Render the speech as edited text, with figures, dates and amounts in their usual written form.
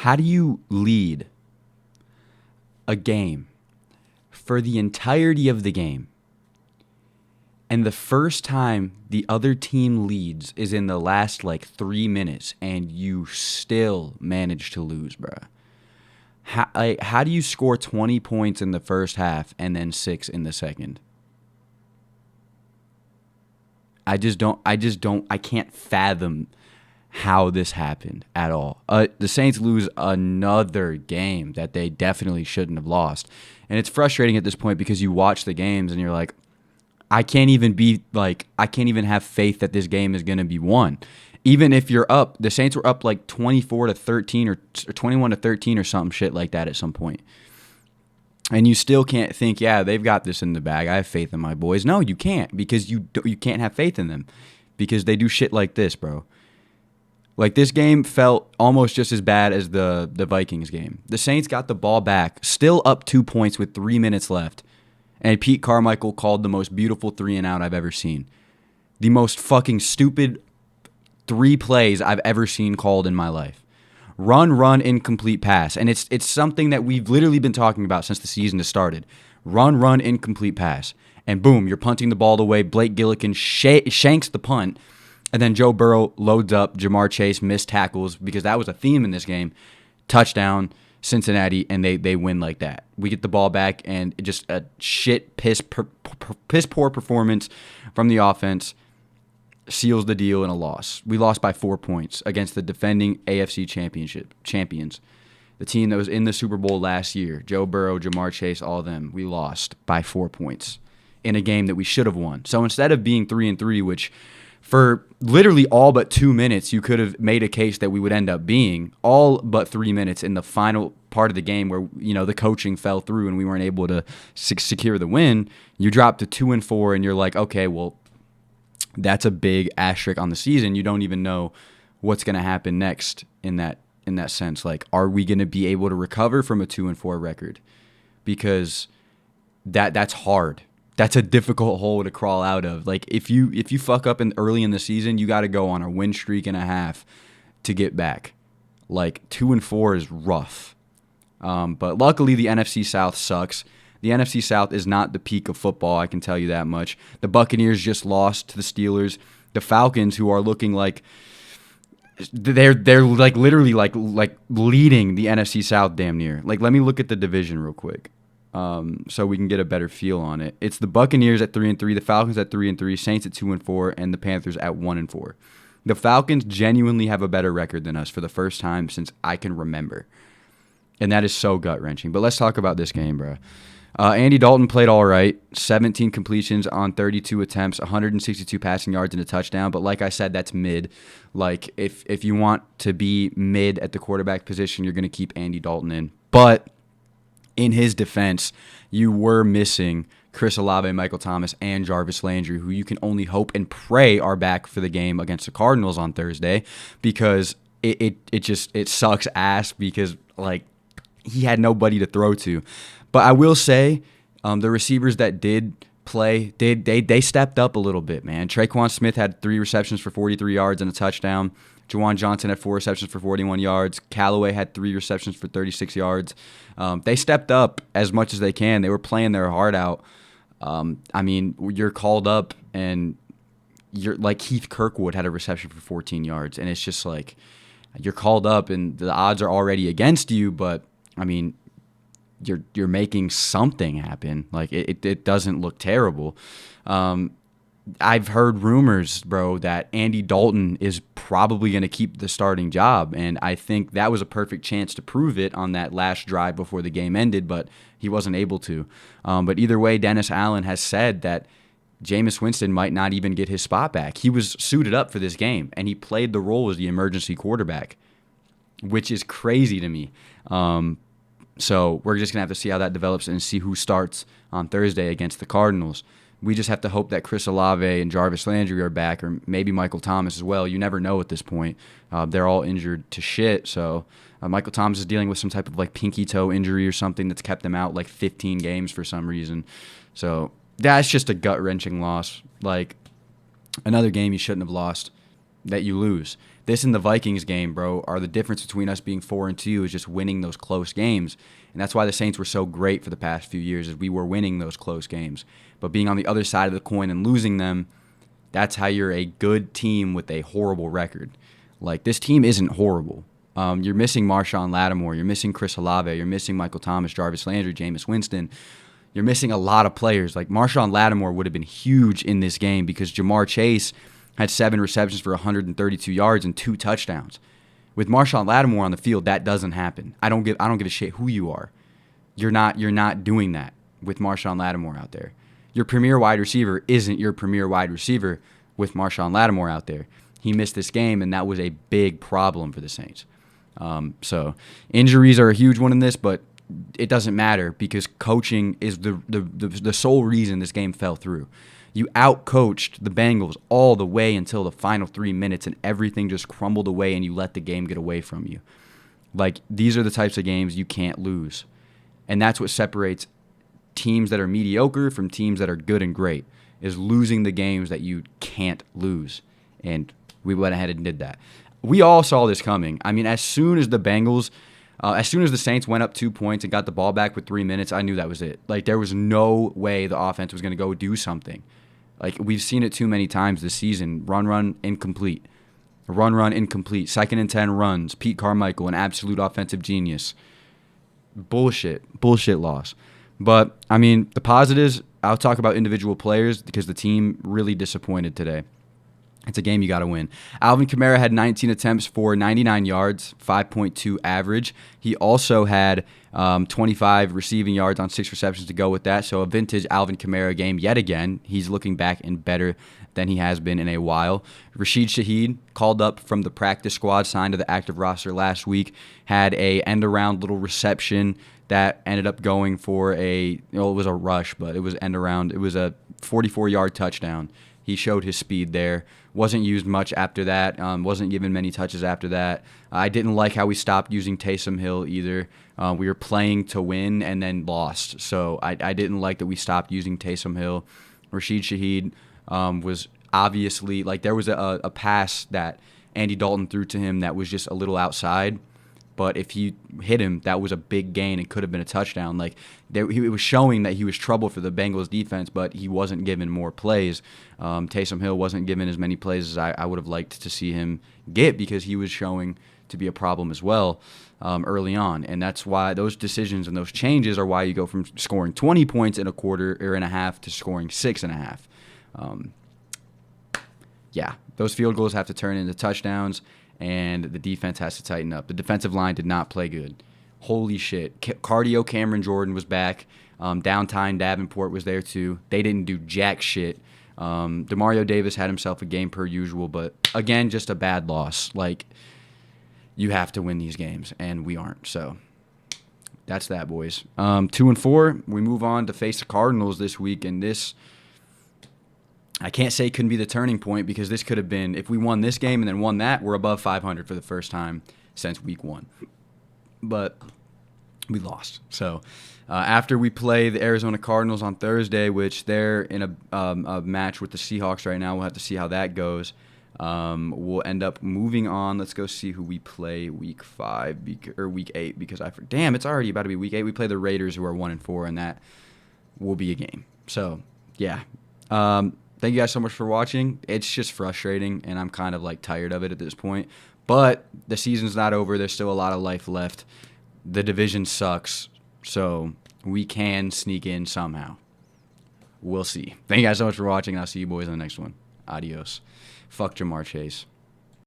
How do you lead a game for the entirety of the game, and the first time the other team leads is in the last 3 minutes, and you still manage to lose, bruh? How do you score 20 points in the first half and then 6 in the second? I can't fathom how this happened at all. The Saints lose another game that they definitely shouldn't have lost. And it's frustrating at this point because you watch the games and you're like, I can't even have faith that this game is going to be won. Even if you're up, the Saints were up 24-13 or 21-13 or something shit like that at some point. And you still can't think, yeah, they've got this in the bag. I have faith in my boys. No, you can't, because you can't have faith in them because they do shit like this, bro. This game felt almost just as bad as the Vikings game. The Saints got the ball back, still up 2 points with 3 minutes left. And Pete Carmichael called the most beautiful 3-and-out I've ever seen. The most fucking stupid 3 plays I've ever seen called in my life. Run, incomplete pass. And it's something that we've literally been talking about since the season has started. Run, incomplete pass. And boom, you're punting the ball away. Blake Gillikin shanks the punt. And then Joe Burrow loads up. Jamar Chase missed tackles because that was a theme in this game. Touchdown, Cincinnati, and they win like that. We get the ball back, and just a piss poor performance from the offense seals the deal in a loss. We lost by 4 points against the defending AFC champions. The team that was in the Super Bowl last year, Joe Burrow, Jamar Chase, all of them, we lost by 4 points in a game that we should have won. So instead of being 3-3, which for literally all but 2 minutes, you could have made a case that we would end up being, all but 3 minutes in the final part of the game where, the coaching fell through and we weren't able to secure the win, you drop to 2-4 and you're like, okay, well, that's a big asterisk on the season. You don't even know what's going to happen next in that sense. Are we going to be able to recover from a 2-4 record? Because that's hard. That's a difficult hole to crawl out of. If you fuck up early in the season, you got to go on a win streak and a half to get back. 2-4 is rough. But luckily, the NFC South sucks. The NFC South is not the peak of football, I can tell you that much. The Buccaneers just lost to the Steelers. The Falcons, who are looking like they're literally leading the NFC South damn near. Let me look at the division real quick. So we can get a better feel on it. It's the Buccaneers at 3-3, the Falcons at 3-3, Saints at 2-4, and the Panthers at 1-4. The Falcons genuinely have a better record than us for the first time since I can remember. And that is so gut-wrenching. But let's talk about this game, bro. Andy Dalton played all right. 17 completions on 32 attempts, 162 passing yards and a touchdown. But like I said, that's mid. If you want to be mid at the quarterback position, you're going to keep Andy Dalton in. But in his defense, you were missing Chris Olave, Michael Thomas, and Jarvis Landry, who you can only hope and pray are back for the game against the Cardinals on Thursday, because it sucks ass because he had nobody to throw to. But I will say, the receivers that did play, they stepped up a little bit, man. Traquan Smith had 3 receptions for 43 yards and a touchdown. Jawan Johnson had 4 receptions for 41 yards. Callaway had 3 receptions for 36 yards. They stepped up as much as they can. They were playing their heart out. You're called up, and you're Heath Kirkwood had a reception for 14 yards, and it's just you're called up, and the odds are already against you. But you're making something happen. It doesn't look terrible. I've heard rumors, bro, that Andy Dalton is probably going to keep the starting job, and I think that was a perfect chance to prove it on that last drive before the game ended, but he wasn't able to. But either way, Dennis Allen has said that Jameis Winston might not even get his spot back. He was suited up for this game, and he played the role as the emergency quarterback, which is crazy to me. So we're just going to have to see how that develops and see who starts on Thursday against the Cardinals. We just have to hope that Chris Olave and Jarvis Landry are back, or maybe Michael Thomas as well. You never know at this point. They're all injured to shit. So Michael Thomas is dealing with some type of pinky toe injury or something that's kept him out 15 games for some reason. So that's just a gut-wrenching loss. Another game you shouldn't have lost that you lose. This and the Vikings game, bro, are the difference between us being 4-2 is just winning those close games. And that's why the Saints were so great for the past few years, is we were winning those close games. But being on the other side of the coin and losing them, that's how you're a good team with a horrible record. Like, this team isn't horrible. You're missing Marshawn Lattimore. You're missing Chris Olave. You're missing Michael Thomas, Jarvis Landry, Jameis Winston. You're missing a lot of players. Like, Marshawn Lattimore would have been huge in this game because Jamar Chase had 7 receptions for 132 yards and 2 touchdowns. With Marshawn Lattimore on the field, that doesn't happen. I don't give a shit who you are. You're not doing that with Marshawn Lattimore out there. Your premier wide receiver isn't your premier wide receiver with Marshawn Lattimore out there. He missed this game, and that was a big problem for the Saints. So injuries are a huge one in this, but it doesn't matter because coaching is the sole reason this game fell through. You outcoached the Bengals all the way until the final 3 minutes, and everything just crumbled away, and you let the game get away from you. Like, these are the types of games you can't lose. And that's what separates teams that are mediocre from teams that are good and great, is losing the games that you can't lose. And we went ahead and did that. We all saw this coming. I mean, as soon as the Saints went up 2 points and got the ball back with 3 minutes, I knew that was it. Like, there was no way the offense was going to go do something. Like, we've seen it too many times this season. Run, incomplete. Run, incomplete. 2nd and 10 runs. Pete Carmichael, an absolute offensive genius. Bullshit loss. But, I mean, the positives, I'll talk about individual players because the team really disappointed today. It's a game you got to win. Alvin Kamara had 19 attempts for 99 yards, 5.2 average. He also had 25 receiving yards on 6 receptions to go with that. So a vintage Alvin Kamara game yet again. He's looking back and better than he has been in a while. Rashid Shaheed, called up from the practice squad, signed to the active roster last week, had a end-around little reception that ended up going for it was a rush, but it was end-around. It was a 44-yard touchdown. He showed his speed there. Wasn't used much after that. Wasn't given many touches after that. I didn't like how we stopped using Taysom Hill either. We were playing to win and then lost. So I didn't like that we stopped using Taysom Hill. Rashid Shaheed was obviously, like, there was a pass that Andy Dalton threw to him that was just a little outside. But if he hit him, that was a big gain and could have been a touchdown. Like, it was showing that he was trouble for the Bengals defense, but he wasn't given more plays. Taysom Hill wasn't given as many plays as I would have liked to see him get because he was showing to be a problem as well early on. And that's why those decisions and those changes are why you go from scoring 20 points in a quarter or in a half to scoring 6.5. Yeah, those field goals have to turn into touchdowns. And the defense has to tighten up. The defensive line did not play good. Holy shit. Cardio Cameron Jordan was back. Downtime Davenport was there too. They didn't do jack shit. Demario Davis had himself a game per usual, but again, just a bad loss. Like, you have to win these games, and we aren't. So that's that, boys. 2-4. We move on to face the Cardinals this week, and this, I can't say it couldn't be the turning point because this could have been, if we won this game and then won that, we're above 500 for the first time since week 1. But we lost. So after we play the Arizona Cardinals on Thursday, which they're in a match with the Seahawks right now, we'll have to see how that goes. We'll end up moving on. Let's go see who we play week 5 or week 8 because damn, it's already about to be week 8. We play the Raiders who are 1-4, and that will be a game. So, yeah. Thank you guys so much for watching. It's just frustrating, and I'm kind of like tired of it at this point. But the season's not over. There's still a lot of life left. The division sucks, so we can sneak in somehow. We'll see. Thank you guys so much for watching, and I'll see you boys in the next one. Adios. Fuck Jamar Chase.